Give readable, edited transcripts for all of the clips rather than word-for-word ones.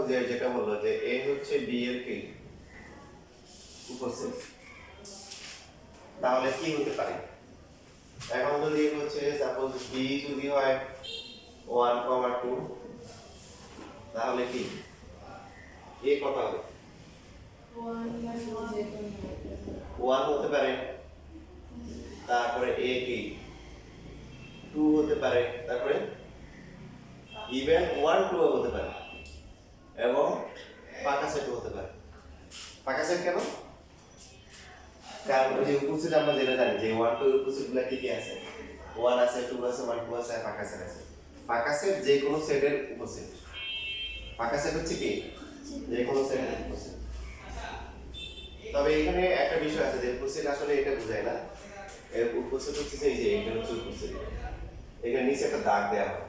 যে যেটা বললো যে এ হচ্ছে বি এর কি উপসেট, তাহলে কি হতে পারে? এখন যদি হচ্ছে সাপোজ বি যদি হয় 1,2 তাহলে কি এ কত হবে? 1 হতে পারে, তারপরে এ কি 2 হতে পারে, তারপরে ইভেন 1 2 হতে পারে, এবং পাকা সেট হতে পারে। পাকা সেট কেন? কারণ ওই যে উপসেট আমরা যেটা জানি যে 1 2 উপসেট গুলা কি কি আছে, 1 আছে, 2 আছে, 1 2 আছে, পাকা সেট আছে। পাকা সেট যে কোনো সেটের উপসেট। পাকা সেট হচ্ছে কি যে কোনো সেটের উপসেট। তবে এখানে একটা বিষয় আছে যে উপসেট আসলে এটা বোঝায় না, এর উপসেট হচ্ছে যে এই যে এটা হচ্ছে উপসেট, এখানে নিচে একটা দাগ দেওয়া হয়।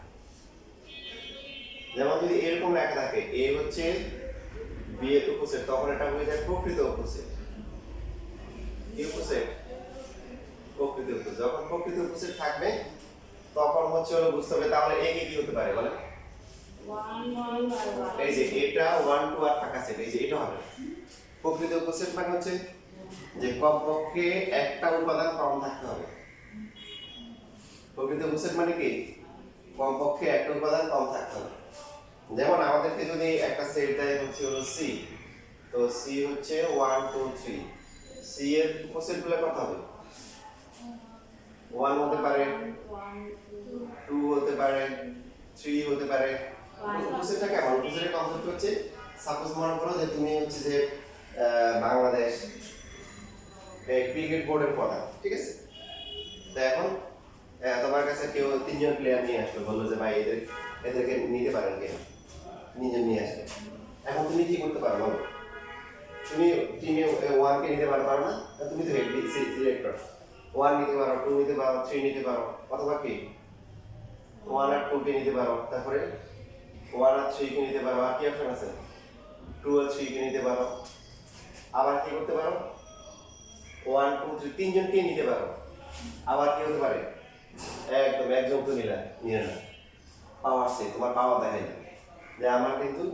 যেমন যদি এরকম লেখা থাকে এ হচ্ছে বি এর উপসেট, তখন এটা হয়ে যায় প্রকৃত উপসেট। কি উপসেট? প্রকৃত উপসেট। যখন প্রকৃত উপসেট থাকবে তখন হচ্ছে হলো বুঝতে হবে তাহলে এ কি হতে পারে বলে, এই যে এটা 1 2 আর ফাঁকা সেট, এই যে এটা হবে প্রকৃত উপসেট। মানে হচ্ছে যে কমপক্ষে একটা উপাদান কম থাকতে হবে। প্রকৃত উপসেট মানে কি কমপক্ষে একটা উপাদান কম থাকতে হবে। যেমন আমাদেরকে যদি একটা সেট দেয় হচ্ছে হলো সি, তো সি হচ্ছে 1 2 3, সি এর উপসেট গুলো কত হবে? 1 হতে পারে, 2 হতে পারে, 3 হতে পারে। উপসেটটা কেমন? উপসেটের কনসেপ্ট হচ্ছে সাপোজ মনে করো যে তুমি হচ্ছে যে বাংলাদেশ ক্রিকেট বোর্ডের প্রধান, ঠিক আছে? তো এখন তোমার কাছে কেউ 3 জন প্লেয়ার নিয়ে আসলো, বললো যে ভাই এদেরকে নিতে পারেন কিনা, নিজে নিয়ে আসবে। এখন তুমি কি করতে পারো বলো? তুমি টিমে 1 কে নিতে পারো না, তুমি তো হেড ডিরেক্টর, 1 নিতে পারো, 2 নিতে পারো, 3 নিতে পারো, অথবা কি 1 আর 2 কে নিতে পারো, তারপরে 1 আর 3 কে নিতে পারো, আর কি অপশন আছে 2 আর 3 কে নিতে পারো। আবার কি করতে পারো 1 2 3 তিনজনকে নিতে পারো। আবার কি হতে পারে একদম একজনকে নিয়ে না, পাওয়ার সে তোমার পাওয়ার দেখাই যে আমার কিন্তু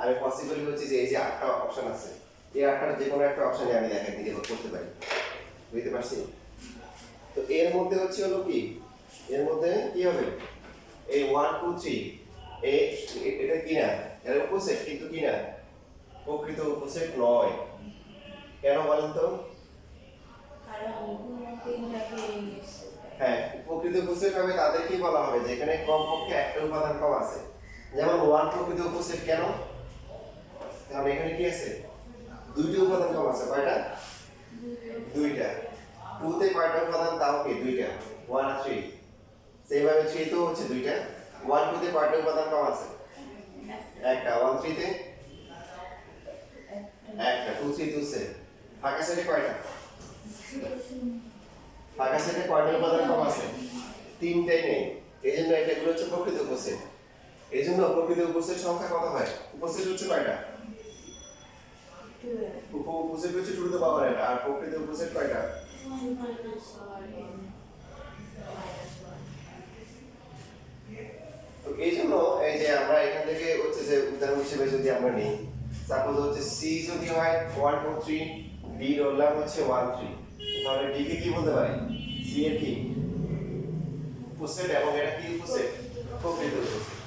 আমি পসিবল হচ্ছে যে এই যে 8টা অপশন আছে, এই 8টার যে কোনো একটা অপশনে আমি দেখাই দিতে করতে পারি। বুঝতে পারছি? তো এর মধ্যে হচ্ছে হলো কি, এর মধ্যে কি হবে এই 1 2 3 এটা কি না, এর উপসেট কিন্তু কি না প্রকৃত উপসেট নয়। কেন বলেন তো? হ্যাঁ, প্রকৃত উপসেট হবে তাদেরকে বলা হবে যেখানে কমপক্ষে একটা উপাদান কম আছে। যেমন 1 প্রকৃত উপসেট কেন? কারণ এখানে কি আছে দুইটা উপাদান কম আছে। কয়টা? দুইটা। 2 তে কয়টা উপাদান? তাও কি দুইটা, 1 আর 3। সেইভাবে 3 তো হচ্ছে দুইটা। 1 2 তে কয়টা উপাদান কম আছে? একটা। 1 3 তে একটা। 2 3 2 সে ফাঁকা সেটে কয়টা? ফাঁকা সেটে কয়টা উপাদান কম আছে? তিনটাই নেই। এইজন্য এটাগুলো হচ্ছে প্রকৃত উপসেট। এইজন্য প্রকৃত উপসেট সংখ্যা কত হয়? উপসেট হচ্ছে কয়টা? উপসেট হচ্ছে 2 টু দ্য পাওয়ার n, আর প্রকৃত উপসেট কয়টা? তো এইজন্য এই যে আমরা এখান থেকে হচ্ছে যে উদাহরণ হিসেবে যদি আমরা নিই, সাপোজ হচ্ছে সি যদি হয় 1 2 3, ডি ধরলাম হচ্ছে 1 3, তাহলে ডি কে কি বলতে পারি? সি এর কি উপসেট, এবং এটা কি উপসেট? প্রকৃত উপসেট।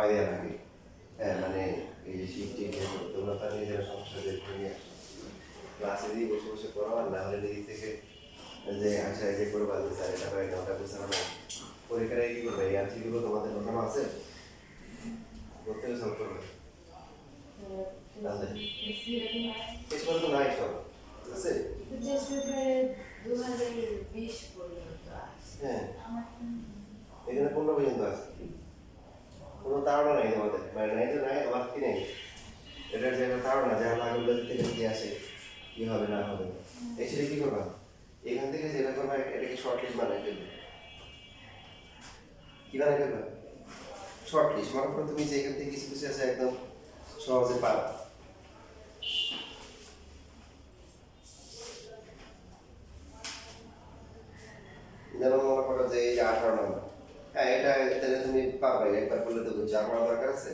নামাই দেওয়া লাগে। হ্যাঁ মানে এই যে শিফট টিফট তোমরা তার নিজেরা সমস্যা বের করে নিয়ে আসো, ক্লাসে দিয়ে বসে বসে পড়ো, আর না হলে দিক থেকে যে আশা যে করে বলতে স্যার এটা করে না ওটা বুঝতে না, পরীক্ষার কি করবে? এই আনসারগুলো তোমাদের ওখানে আছে, প্রত্যেকে সলভ করবে। তাহলে কিছু করে তো নাই সব আছে। হ্যাঁ এখানে 15 পর্যন্ত আছে, কোনো ধারণা নাই তোমাদের, মানে নাই তো নাই, আবার কি নেই, এটার যে একটা ধারণা যে আল্লাহগুলো থেকে কি আসে, কি হবে না হবে, এই ছেলে কি করবা? এখান থেকে যেটা করবা এটাকে শর্ট লিস্ট বানাই ফেলবে। কি বানাই ফেলবে? শর্ট লিস্ট মনে করো তুমি যে এখান থেকে কিছু কিছু আছে একদম সহজে পারো। যেমন মনে করো যে এই 18 নম্বর, হ্যাঁ এটা তাহলে তুমি পারবে, একবার বললে তো বুঝছো। আমার দরকার আছে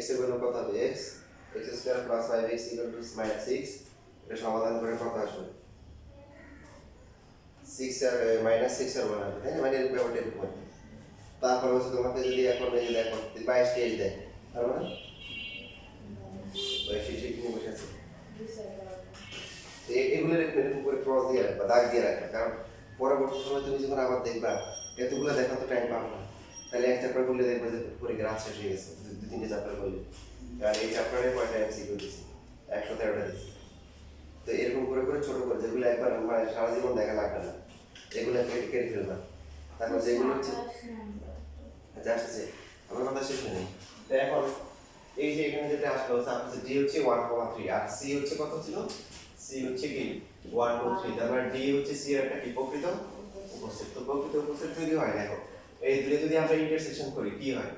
x এর ভ্যালু কত হবে? x square plus 5x equal to -6, এটা সমাধান করে কত আসবে? 6 আর -6 এর মান আসবে, তাই না? মানে এর ব্যাপারটা এরকম। তারপর হচ্ছে তোমাকে যদি এখন এই যে দেখো 22 তেইশ দেয়, তার মানে 22 ঠিক নিয়ে বসে আছে। এগুলো এরকম করে ক্রস দিয়ে রাখবা, দাগ দিয়ে রাখবা, কারণ পরবর্তী সময় তুমি যখন আবার দেখবা এতগুলো দেখা তো টাইম পাবো না, তাহলে এক চ্যাপ্টার করলে দেখবে যে পরীক্ষা রাত শেষ হয়ে গেছে, দুই তিনটে চ্যাপ্টার করলে। কারণ এই চ্যাপ্টারে কয়টা এমসিকিউ দিছি? 113টা দিছি। তো এরকম করে করে ছোট করে যেগুলো একবার মানে সারা জীবন দেখা লাগবে না, এগুলো কেটে কেটে ফেলবা। তারপর যেগুলো হচ্ছে আসছে, আমার কথা শেষ হয়নি। তো এখন এই যে এখানে যেটা আসলো সাপোজ ডি হচ্ছে 1,3 আর সি হচ্ছে কত ছিল? সি হচ্ছে কি 1 2 3, তার মানে ডি হচ্ছে সি এর একটা কি প্রকৃত উপস্থিত। তো প্রকৃত উপস্থিত যদি হয়, দেখো এই দুটো যদি আমরা ইন্টারসেকশন করি কি হয়?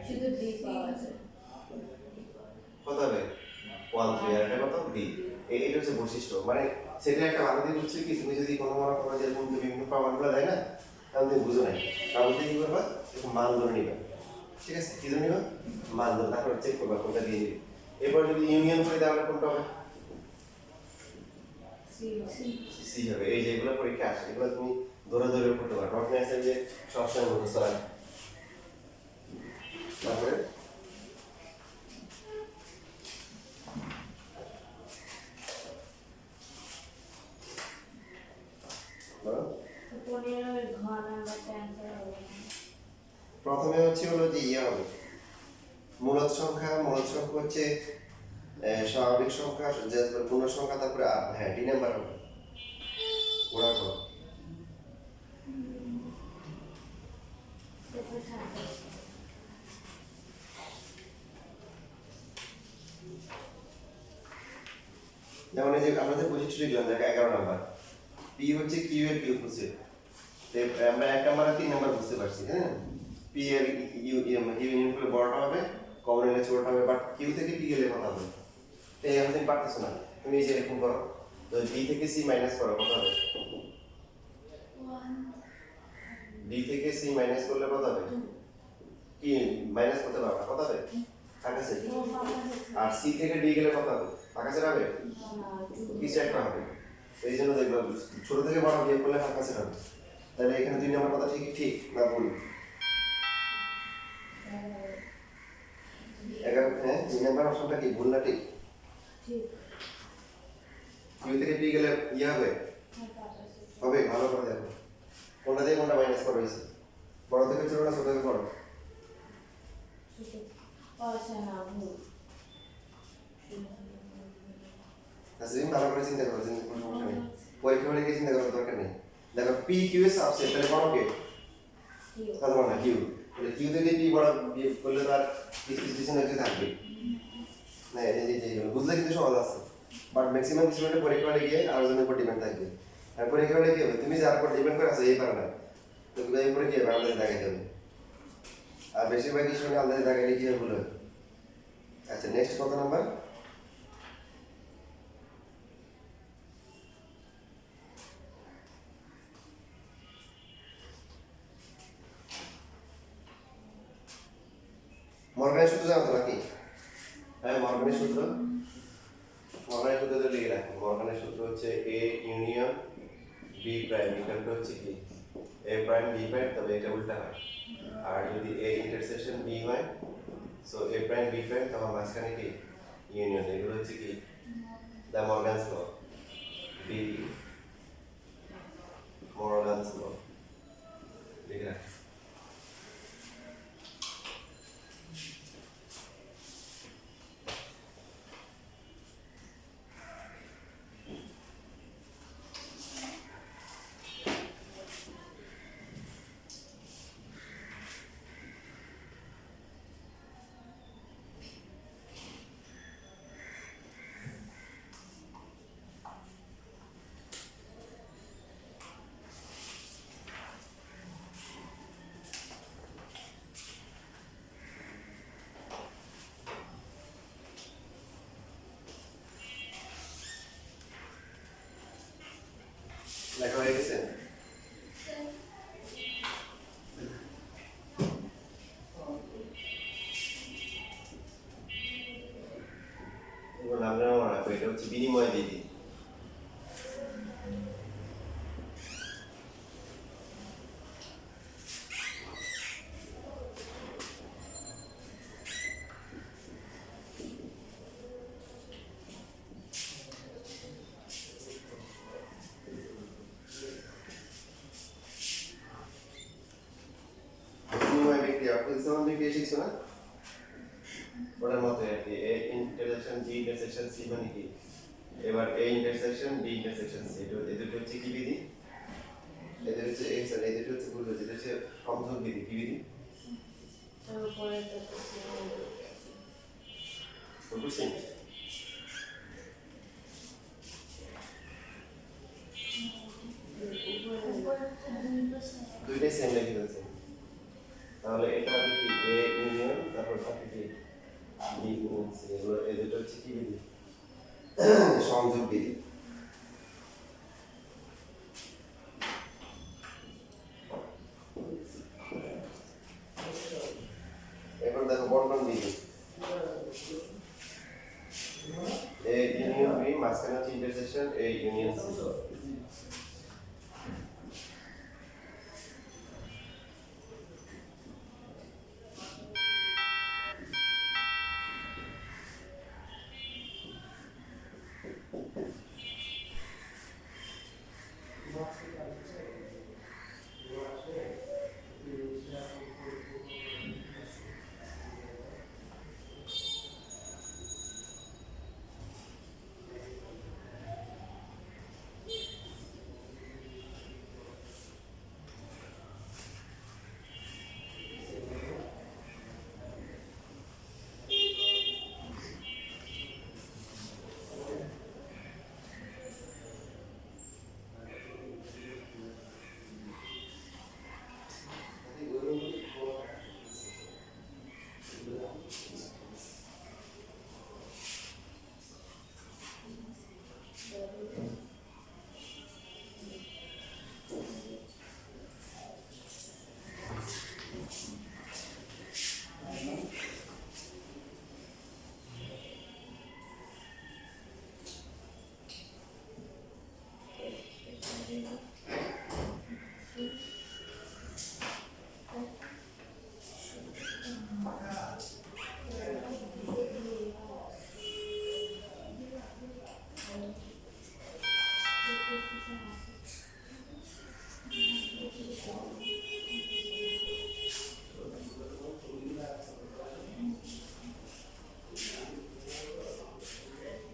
শুধু ডি পাওয়া যায়। কত হবে? 1 3 আর এটা কত? ডি। এটা হচ্ছে বৈশিষ্ট্য, মানে সেটা একটা ভালো দিক হচ্ছে কি, তুমি যদি কোনো মনে করো যে এরকম বিভিন্ন প্রমাণগুলো দেয় না, তাহলে তুমি বুঝো নাই, তাহলে কি করবা? একটু মান ধরে নিবা, ঠিক আছে? কি ধরে নিবা? মান ধরে, তারপর চেক করবা কোনটা দিয়ে দিবে। এরপর যদি ইউনিয়ন করে তাহলে কোনটা হবে? সি হবে। এই যে এগুলো পরীক্ষা আসে, এগুলো তুমি ধরে ধরে করতে পারো, ডট ম্যাথের যে সবসময় মুখস্থ রাখবে। তারপরে প্রথমে হচ্ছে হলো যে ইয়ে হবে মূলদ সংখ্যা। মূলদ সংখ্যা হচ্ছে স্বাভাবিক সংখ্যা, যে পূর্ণ সংখ্যা, তারপরে হ্যাঁ ডি নাম্বার হবে ওরা করো। যেমন এই যে আমাদের বৈশিষ্ট্য লিখলাম, দেখো 11 নাম্বার, পি হচ্ছে কিউ এর কিউ হচ্ছে, আমরা 1 নাম্বার আর 3 নাম্বার বুঝতে পারছি, হ্যাঁ? পি এর ইউ ইউনিয়ন করে বড়টা হবে, কমন এর ছোটটা হবে, বাট কিউ থেকে পি গেলে কথা হবে। এই আমি তুমি পারতেছো না, তুমি এই যে এরকম করো, তো ডি থেকে সি মাইনাস করো, কত হবে? ডি থেকে সি মাইনাস করলে কত হবে? কি মাইনাস করতে পারো না, কত হবে? আকাশে। আর সি থেকে ডি গেলে কত হবে? আকাশে হবে, কিছু একটা হবে। এই জন্য দেখবো ছোট থেকে বড় বিয়োগ করলে আকাশে হবে। তাহলে এখানে 2 নম্বর কথা ঠিক ঠিক না ভুল? 11 হ্যাঁ 2 নম্বর অপশনটা কি ভুল না ঠিক? কিউ থেকে পি গেলে ইয়ে হবে, হবে। ভালো করে দেখো কোনটা দিয়ে কোনটা মাইনাস করা হয়েছে, বড় থেকে ছোট না ছোট থেকে বড়? আচ্ছা তুমি ভালো করে চিন্তা করো, চিন্তা কোনো সমস্যা নেই, পরীক্ষা হলে চিন্তা করার দরকার নেই। দেখো পি কিউ এর সাবসেট, তাহলে বড় কে? কত বড় না কিউ, তাহলে কিউ থেকে পি বড় বিয়োগ করলে তার কিছু একটা থাকবে না। এই বুঝলে কিন্তু সহজ আছে, বাট ম্যাক্সিমাম স্টুডেন্ট পরীক্ষা হলে গিয়ে আলোচনার উপর ডিপেন্ড থাকবে। আর পরীক্ষা হলে কি হবে, তুমি যার উপর ডিপেন্ড করে আছো এই পারে না, তো তুমি এই উপরে কি হবে, আন্দাজে দেখাইতে হবে। আর বেশিরভাগ স্টুডেন্ট আন্দাজে দেখাইলে কি হবে, ভুল হবে। আচ্ছা নেক্সট কত নাম্বার? মর্গানের সূত্র জানো তো নাকি? হ্যাঁ মর্গানের সূত্র, মর্গানের সূত্র তো লিখে রাখো। মর্গানের সূত্র হচ্ছে A union B prime equal to হচ্ছে কি এ প্রাইম বি প্রাইম, তবে এটা উল্টা হয়। আর যদি এ ইন্টারসেকশন বি হয় so A prime B prime তখন মাঝখানে কি ইউনিয়ন এগুলো হচ্ছে কি de Morgan's law de Morgan's law ঠিক আছে লেখা হয়ে গেছে এগুলো নাম জানা মনে রাখবো এটা হচ্ছে বিনিময় বিধি বিনিময় বিক্রিয়া অপোজিশন বিক্রিয়া শিখছো না ওটার মতো আর কি A intersection B intersection C মানে কি এবার A intersection B intersection C এদের হচ্ছে কি বিধি এদের হচ্ছে এই স্যার এদের হচ্ছে ভুল হচ্ছে এটা হচ্ছে সংযোগ বিধি কি বিধি তারপরে বুঝছেন দুইটাই সেম লিখে দিয়েছে তাহলে এটা হবে কি এ ইউনিয়ন তারপর থাকে কি বি ইউনিয়ন সি এগুলো এই দুটো হচ্ছে কি বিধি সংযোগ বিধি এবার দেখো বন্টন বিধি এ ইউনিয়ন বি মাঝখানে হচ্ছে ইন্টারসেকশন এ ইউনিয়ন সি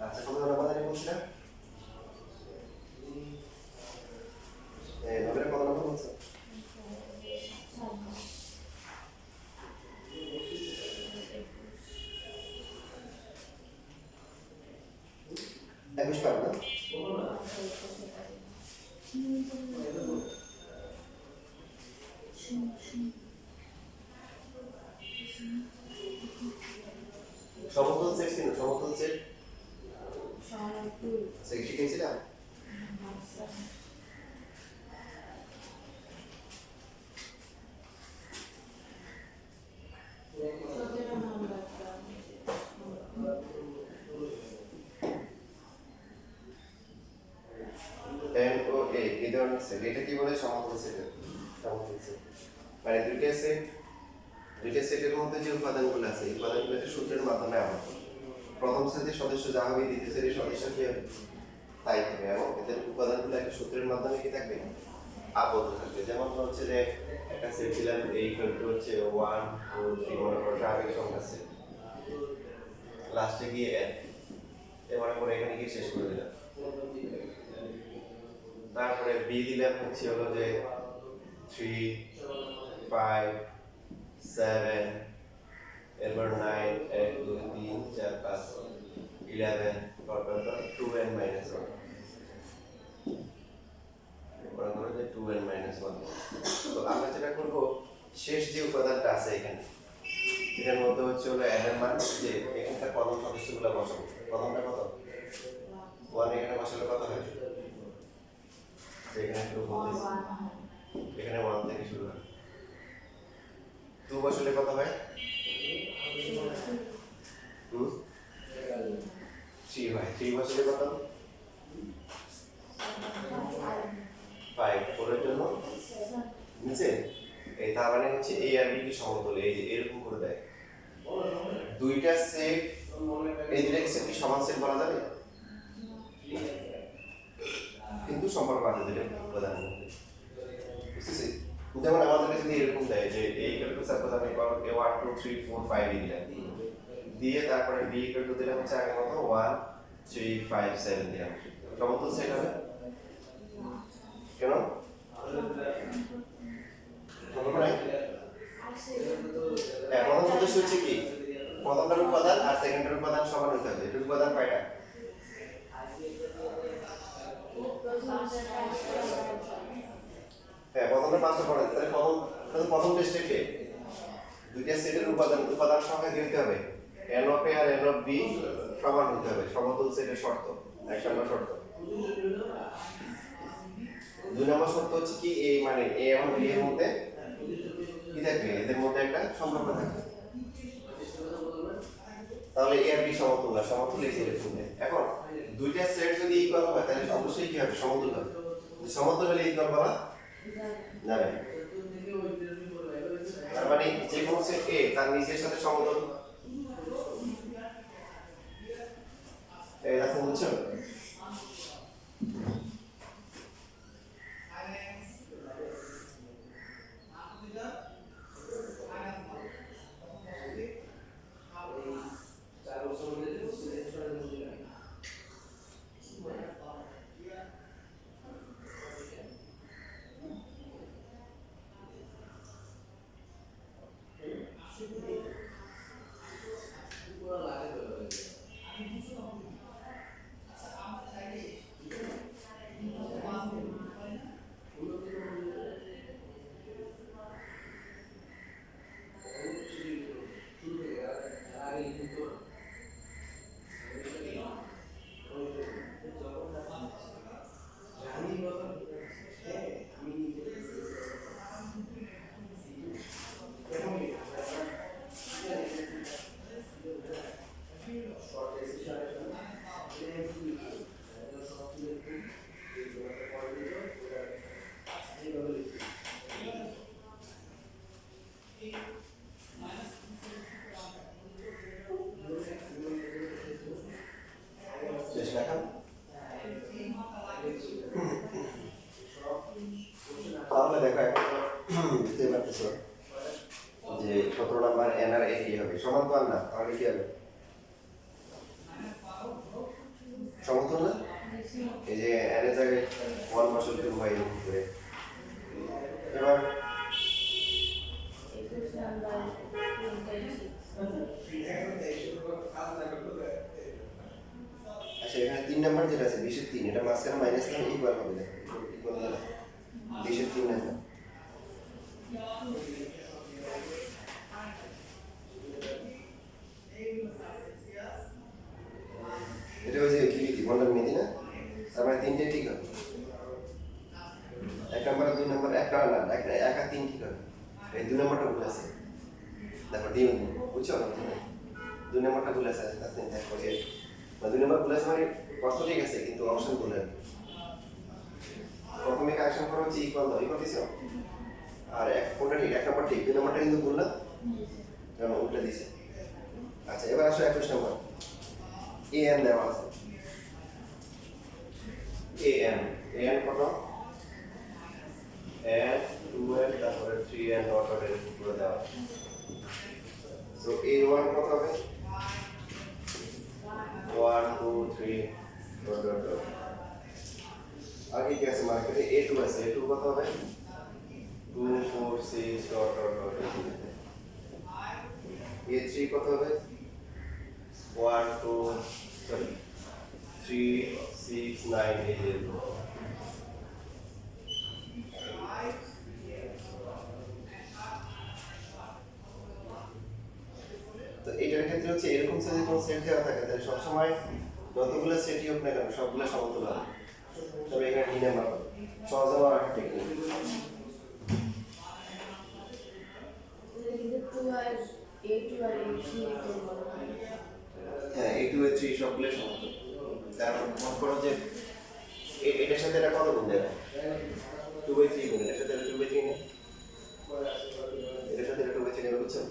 আচ্ছা কত নম্বর জানি বলছিলাম নবের কত নম্বর বলছো একুশ পারো না সমতল সেট ছিল সমতল সেট সেট শিখেছিলাম এন ও এ এই ধরনের সেট এটা কি বলে সমতল সেট সমতল সেট মানে দুইটা সেটের মধ্যে যে উপাদানগুলো আছে এই উপাদানগুলো একটা সূত্রের মাধ্যমে আবদ্ধ। প্রথম সেটের সদস্য যা হবে দ্বিতীয় সেটের সদস্য কি হবে তাই হবে, এবং এদের উপাদানগুলো একটা সূত্রের মাধ্যমে কি থাকবে আবদ্ধ থাকবে। যেমন হচ্ছে যে একটা সেট দিলাম এই ইকুয়াল হচ্ছে 1 2 3 মনে করো স্বাভাবিক সংখ্যা সেট, লাস্টে গিয়ে n এবারে পরে এখানে কি শেষ করে দিলাম। তারপরে b দিলাম হচ্ছে হলো যে 3 5 7 এরপর 9 1 2 3 4 5 11 পর্যন্ত 2n minus 1 মনে করো যে 2n minus 1। তো আমরা যেটা করব শেষ যে উপাদানটা আছে এখানে এটার মধ্যে হচ্ছে হলো n এর মান যে এখানকার প্রথম সদস্যগুলো বসাবো। প্রথমটা কত 1, এখানে বসালে কত হয় এখানে শুরু বলতেছি এখানে 1 থেকে শুরু হয়। 2 বসালে কত হয় 3 হয়। 3 বসালে কত 5। 4 এর জন্য নিচে এই তার মানে হচ্ছে এই আর বি কি সমতুল্য, এই যে এরকম করে দেয় দুইটা সেট, এই দুইটা সেট কি সমান সেট বলা যাবে, কিন্তু সম্পর্ক আছে দুইটা উপাদান বুঝতেছি। যেমন আমাদের কাছে যদি এরকম দেয় যে a ইকুয়াল টু সাপোজ আমি পাবো a 1 2 3 4 5 দিলাম, দিয়ে তারপরে b ইকুয়াল টু দিলাম হচ্ছে আগের মতো 1 3 5 7 দিলাম, সমতুল্য সেট হবে কেন প্রথম সদস্য হচ্ছে কি প্রথমটার উপাদান আর সেকেন্ডের উপাদান সমান হতে হবে। এটার উপাদান কয়টা হ্যাঁ প্রথমটা 5টা পড়ে, তাহলে প্রথম টেস্টে কে দুইটা সেটের উপাদান সংখ্যা কি হতে হবে n অফ a আর n অফ b সমান হতে হবে, সমতুল্য সেটের শর্ত। এক নম্বর শর্ত। দুই নম্বর শর্ত হচ্ছে কি এই মানে a এবং b এর মধ্যে কি থাকবে, এদের মধ্যে একটা সম্পর্ক থাকবে, তাহলে a আর b সমতুল্য এই সেটের মধ্যে। এখন দুইটা সেট যদি ইকুয়াল হয় তাহলে অবশ্যই কি হবে সমতুল্য হবে, সমতুল্য হলে ইকুয়াল বলা যাবে। তার মানে যে কোনো সেট a তার নিজের সাথে সমতুল্য, এই দেখো বুঝছো। তাহলে দেখো এখন বুঝতে পারতেছো যে 17 নাম্বার n আর a কি হবে সমান্তরাল না, তাহলে কি হবে সমতুল্য না। এই যে n এর জায়গায় 1 বসল 2 হয় এরকম করে। এবার আচ্ছা এখানে 3 নাম্বার যেটা আছে 20 এর 3, এটা মাঝখানে মাইনাস না ইকুয়াল হবে না, ইকুয়াল না 20 এর 3 নাম্বার। এটা হচ্ছে কি বললাম মেদি না, তার মানে তিনটে ঠিক হবে। 1 নাম্বার 2 নাম্বার একটা না এক আর 3 ঠিক হবে। এই 2 নাম্বারটা ভুল আছে, দেখো দিন বুঝছো না, 2 নাম্বারটা ভুল আছে। আচ্ছা দেখো এই 2 নাম্বার ভুল আছে মানে প্রশ্ন ঠিক আছে কিন্তু অপশন ভুল আছে। প্রথমে কারেকশন করা হচ্ছে ইকুয়াল দিছো, আর কোনটা ঠিক? 1 নম্বর ঠিক, 2 নম্বরটা কিন্তু ভুল না, কারণ উল্টা দিছে। আচ্ছা এবার আসো 21 নম্বর। an দেওয়া আছে, an কত? n 2n তারপরে 3n ডট ডট এর পুরো দেওয়া আছে। সো a1 কত হবে? 1 2 3 ডট ডট ডট। আর কি আছে মার্কেটে? a2 আছে, a2 কত হবে? 2 4 6 ডট ডট ডট। a3 কত হবে? 1 2 সরি 3 6 9 8। তো এটার ক্ষেত্রে হচ্ছে এরকম সাইজের কোনো সেট দেওয়া থাকে তাহলে সবসময় যতগুলো সেটই হোক না কেন সবগুলো সমতুল্য হবে। তবে এখানে কি নাম্বার হবে? সহজ হওয়ার একটা টেকনিক। হ্যাঁ A2 A3 সবগুলো সমতুল্য। তারপর মনে করো যে এটার সাথে এটা কত গুণ দেবে? 2/3 গুণ, এটার সাথে এটা 2/3 নেই, এটার সাথে এটা 2/3 নেবে, বুঝছো?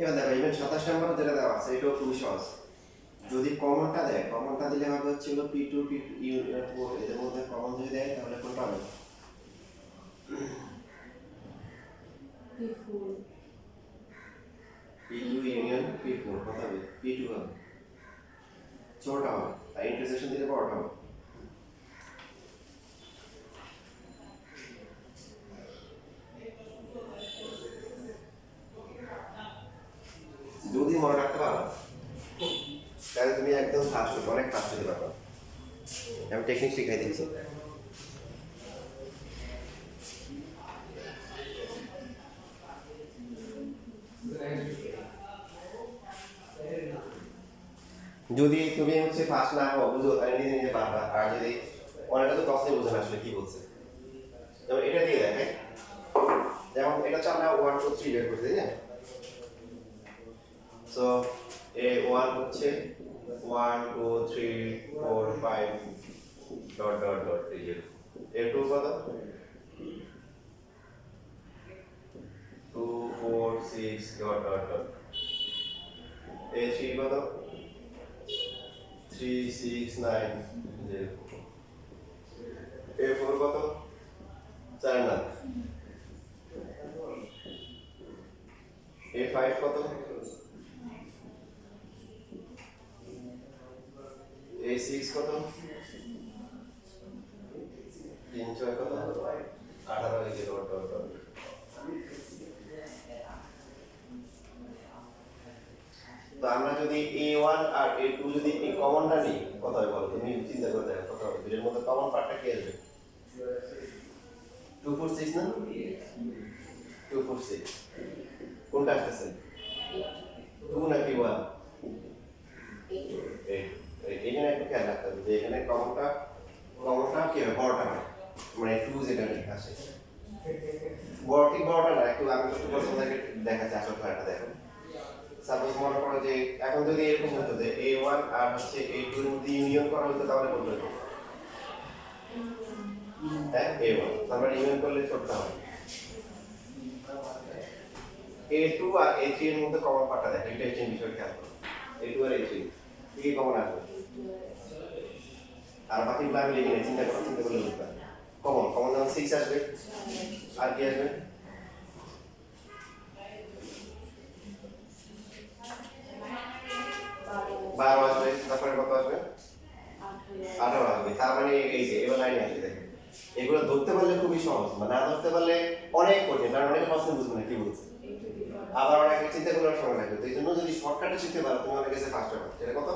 এবার দেখো ইভেন 27 নম্বরে যেটা দেওয়া আছে এটাও খুবই সহজ। যদি কমনটা দেয়, কমনটা দিলে হবে হচ্ছে হলো P2 P4 এদের মধ্যে কমন যদি দেয় তাহলে কোনটা হবে? P2 ইউনিয়ন P4 কত হবে? P2 হবে, ছোটটা হবে, আর ইন্টারসেকশন দিলে বড়টা হবে। যদি মনে রাখতে পারো তাহলে তুমি একদম ফাস্ট হবে, অনেক ফাস্ট হতে পারবে। আমি টেকনিক শিখাই দিচ্ছি। যদি তুমি হচ্ছে ফাস্ট না হও বুঝো তাহলে নিজে নিজে পারবা, আর যদি অনেকটা তো প্রশ্নে বুঝে না আসলে কি বলছে। যেমন এটা দিয়ে দেখে, যেমন এটা তো আমরা 1 2 3 বের করছি, তাই না? সো A1 হচ্ছে 1 2 3 4 5 ডট ডট ডট এই যে A2 কত? 2 4 6 ডট ডট ডট। A3 কত? 3 6 9 যে। A4 কত? 4 না। A5 কত? A6 কত? 3 6 কত? 18 এই যে ডট ডট ডট। তো আমরা যদি A1 আর A2 যদি এই কমনটা নিই কত হবে বলো? তুমি চিন্তা করে দেখো কত হবে? দুটোর মধ্যে কমন পার্টটা কি আসবে? 2 4 6 না? 2 4 6 কোনটা আসছে? 2 নাকি 1? এখানে একটু খেয়াল রাখতে হবে যে এখানে কমনটা কি হবে? বড়টা হয়, মানে 2 যেটা নেই আসে বড়, ঠিক বড়টা না, একটু আমি একটু বড় তোমাদেরকে দেখাচ্ছি আসল খেলাটা দেখো। সাপোজ মনে করো যে এখন যদি এরকম হতো যে A1 আর হচ্ছে A2 এর মধ্যে ইউনিয়ন করা হতো তাহলে কোনটা হতো? হ্যাঁ A1, তারপরে ইউনিয়ন করলে ছোটটা হয়। A2 আর A3 এর মধ্যে কমন পার্টটা দেখো, এটা হচ্ছে বিষয় খেয়াল করো। A2 আর A3 কি কমন আসবে? আর বাকিগুলো আমি লিখে নিই, চিন্তা করে লিখবা। কমন যেমন 6 আসবে, আর কি আসবে? 12 আসবে, তারপরে কত আসবে? 18 আসবে। তার মানে এই যে এবার লাইনে আসবে দেখেন, এগুলো ধরতে পারলে খুবই সহজ, মানে না ধরতে পারলে অনেক কঠিন, কারণ অনেকে প্রশ্ন বুঝবে না কি বলছে, আবার অনেকে চিন্তা করার সময় লাগবে। তো এই জন্য যদি শর্টকাটে শিখতে পারো তুমি অনেক কাছে ফার্স্ট হবে। সেটা কত?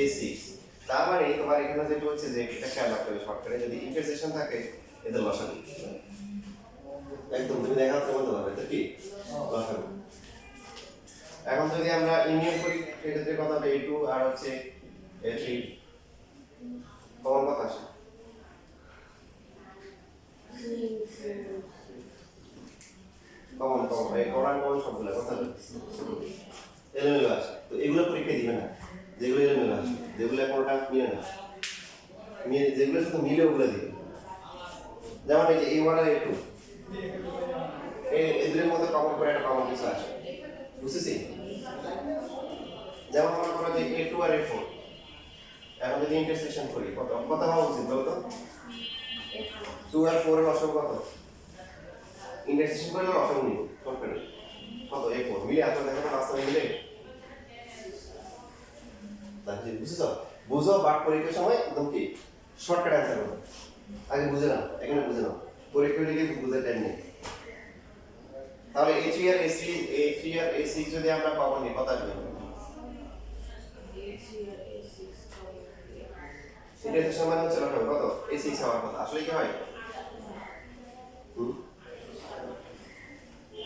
A6। তার মানে তোমার এখানে যেটা হচ্ছে যে এটা খেয়াল রাখতে হবে, শর্টকাটে যদি ইন্টারসেকশন থাকে এদের লসাগু একদম তুমি দেখাতে বলতে পারবে তো কি লসাগু। এখন যদি আমরা ইউনিয়ন করি সেক্ষেত্রে কত হবে? A2 আর হচ্ছে A3 কমন কত আসে? কমন কমন এই কমন সবগুলো কত হবে? এলোমেলো আসে। তো এগুলো পরীক্ষা দিবে না, যেগুলো এলোমেলো আসে, যেগুলো কোনোটা মিলে না, যেগুলো শুধু মিলে ওগুলো দিবে। যেমন এই যে A1 আর A2, এদের মধ্যে কমন করে একটা কমন কিছু আসে, বুঝতেছি? যেমন মনে করো যে A2 আর A4, এখন যদি ইন্টারসেকশন করি কত কত হওয়া উচিত বলো তো? 2 আর 4 এর লসাগু কত? ইন্টারসেকশন করলে লসাগু নিব কনফিডেন্ট কত? A4 মিলে আসলে দেখো বাস্তবে মিলে, তাহলে বুঝছো? বুঝো বাট পরীক্ষার সময় একদম কি শর্টকাট অ্যান্সার করো, আগে বুঝে নাও, এখানে বুঝে নাও, পরীক্ষা লিখে বুঝে টাইম নেই। তাহলে A3 আর A6 যদি আমরা কমন নিই কত আসবে? ইন্টারসেকশন মানে হচ্ছে লসাগু কত? A6 হওয়ার কথা, আসলে কি হয়?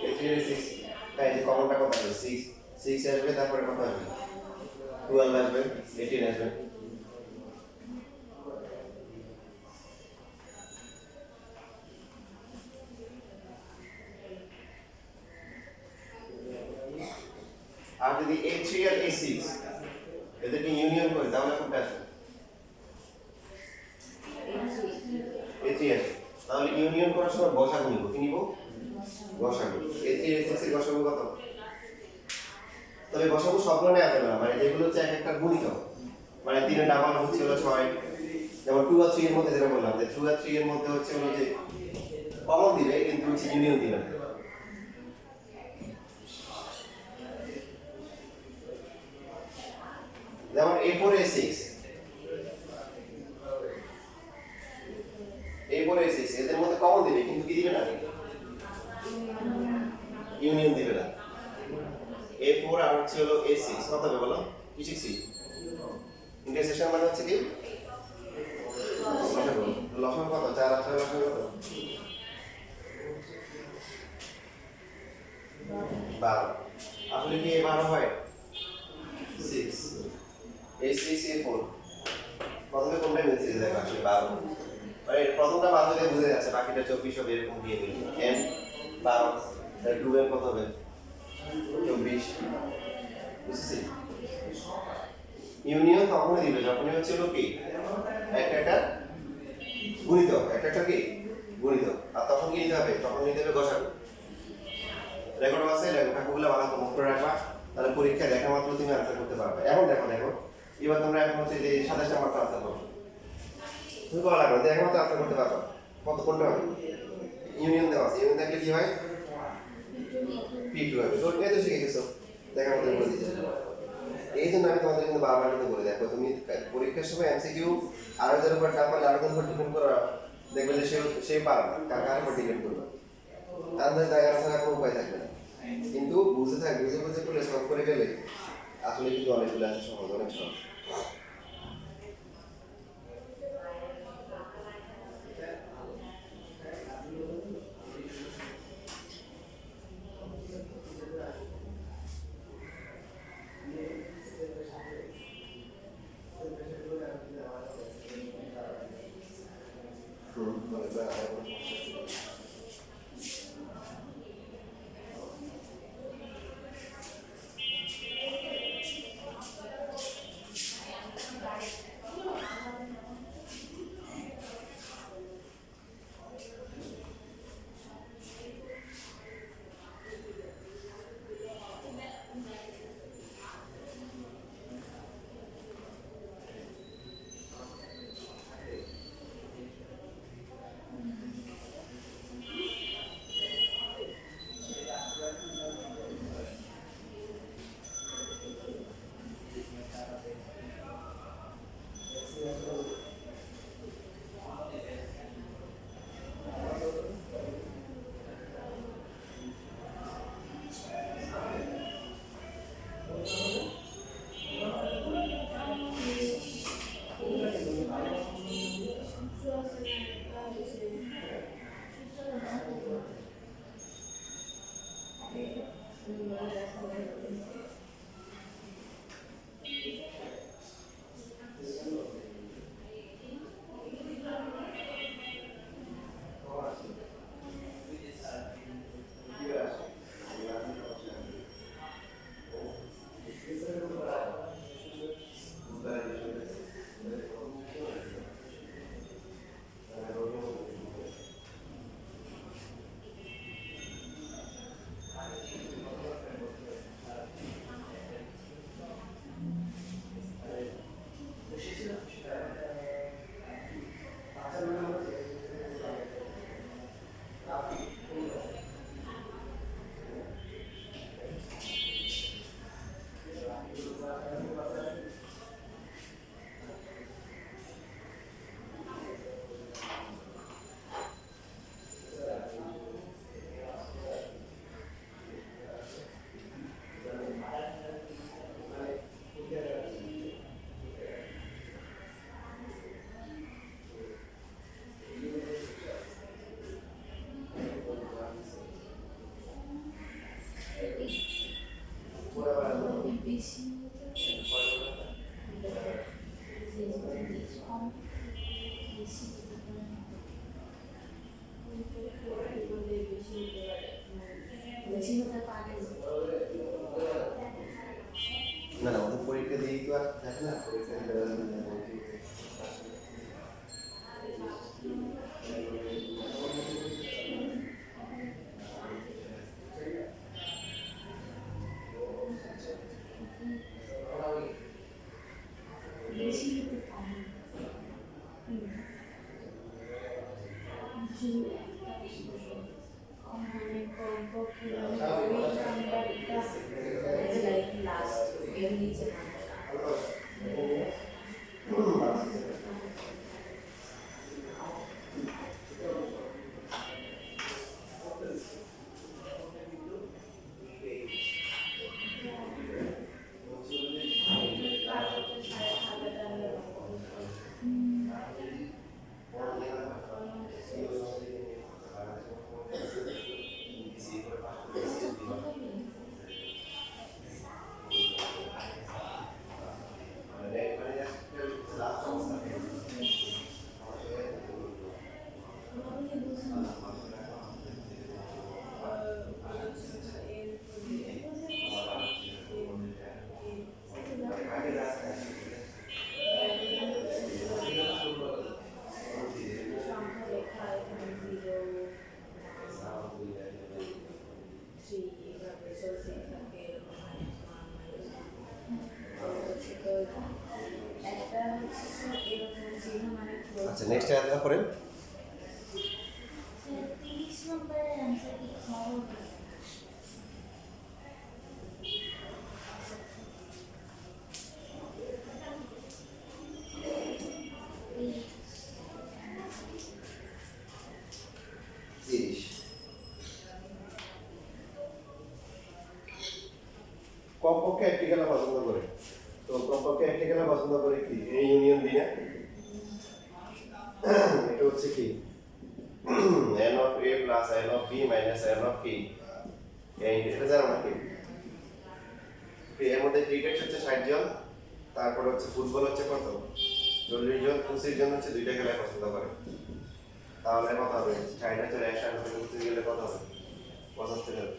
A3 আর A6, তাই যে কমনটা কত আসবে? 6 আসবে, তারপরে কত আসবে? 12 আসবে, 18 আসবে। আর যদি A3 আর A6 এদেরকে ইউনিয়ন করি তাহলে কোনটা আসবে? A3 আসবে। তাহলে ইউনিয়ন করার সময় গসাগু নিব, কি নিব? গসাগু। A3 A6 এর গসাগু কত? তবে গসাগু সবগুলো নেওয়া যাবে না, মানে যেগুলো হচ্ছে এক একটা গুণিতক, মানে 3 এর ডাবল হচ্ছে হলো 6, যেমন 2 আর 3 এর মধ্যে যেটা বললাম যে 2 আর 3 এর মধ্যে হচ্ছে হলো যে কমন দিবে কিন্তু হচ্ছে ইউনিয়ন দিবে না। যেমন A4 A6, A4 A6 এদের মধ্যে কমন দিবে কিন্তু কি দিবে না? ইউনিয়ন দিবে না। A4 আর হচ্ছে হলো A6 কত হবে বলো? কি শিখছি? ইন্টারসেকশন মানে হচ্ছে কি লসাগু। লসাগু কত? 4 আর 6 লসাগু কত? 12। আসলে কি 12 হয়? 6 A6 A4 প্রথমে কোনটা মিলছে দেখো আসলে 12, মানে প্রথমটা 12 দিয়ে বুঝে যাচ্ছে, বাকিটা 24 হবে এরকম দিয়ে দিল n 12, তাহলে 2n কত হবে? 24, বুঝছিস? ইউনিয়ন তখনই দিবে যখনই হচ্ছে হলো কি একটা একটা গুণিতক, একটা একটা কি গুণিতক, আর তখন কি নিতে হবে? তখন নিতে হবে গসাগু। রেকর্ড আছে, রেকর্ডগুলো ভালো করে মুখ করে রাখবা, তাহলে পরীক্ষায় দেখা মাত্র তুমি আনসার করতে পারবে। এখন দেখো দেখো এবার তোমরা এখন হচ্ছে যে 27 নাম্বারটা আনসার করো, তুমি বলা লাগবে দেখা মাত্র আনসার করতে পারবা। কত কোনটা হবে? ইউনিয়ন দেওয়া আছে, ইউনিয়ন থাকলে কি হয়? P2 হবে। তো এটা তো শিখে গেছো, দেখা মাত্র বলে দিচ্ছি। এই জন্য আমি তোমাদের কিন্তু বারবার কিন্তু বলে দেখো, তুমি পরীক্ষার সময় এমসিকিউ আরো যার উপর না পারলে আরো উপর ডিপেন্ড করো, দেখবে যে সে পারবে না, কার উপর ডিপেন্ড করবে, তার মধ্যে দেখা ছাড়া কোনো উপায় থাকবে না। কিন্তু বুঝে বুঝে করে সলভ করে গেলে আসলে কিন্তু অনেকগুলো আছে সহজ, অনেক সহজ। বেশি হতে কম বেশি হতে পারে না। বেশি হতে পারে না না ওদের পরীক্ষা দিয়েই তো আর দেখে না পরীক্ষা দিলে বেশি হতে পারে কিছু মানে কমপক্ষে ওই নাম্বারটা লাইক লাস্ট এর নিচে একটা হচ্ছে এরকম চিহ্ন মানে আচ্ছা নেক্সট আয়াতটা পড়েন 30 নম্বরের অ্যান্সার কি হবে তিরিশ কমপক্ষে একটি খেলা পছন্দ করে তো কমপক্ষে একটি খেলা পছন্দ করে কি এই ইউনিয়ন বি না এটা হচ্ছে কি n of a plus n of b minus n of p এটা জানো নাকি এর মধ্যে ক্রিকেট হচ্ছে 60 জন তারপর হচ্ছে ফুটবল হচ্ছে কত 40 জন 25 জন হচ্ছে দুইটা খেলা পছন্দ করে তাহলে কত হবে 60 হচ্ছে 100 করতে গেলে কত হবে 75 হবে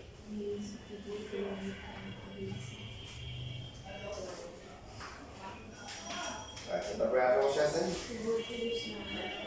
আচ্ছা তারপরে আর সমস্যা আছে 32 নম্বর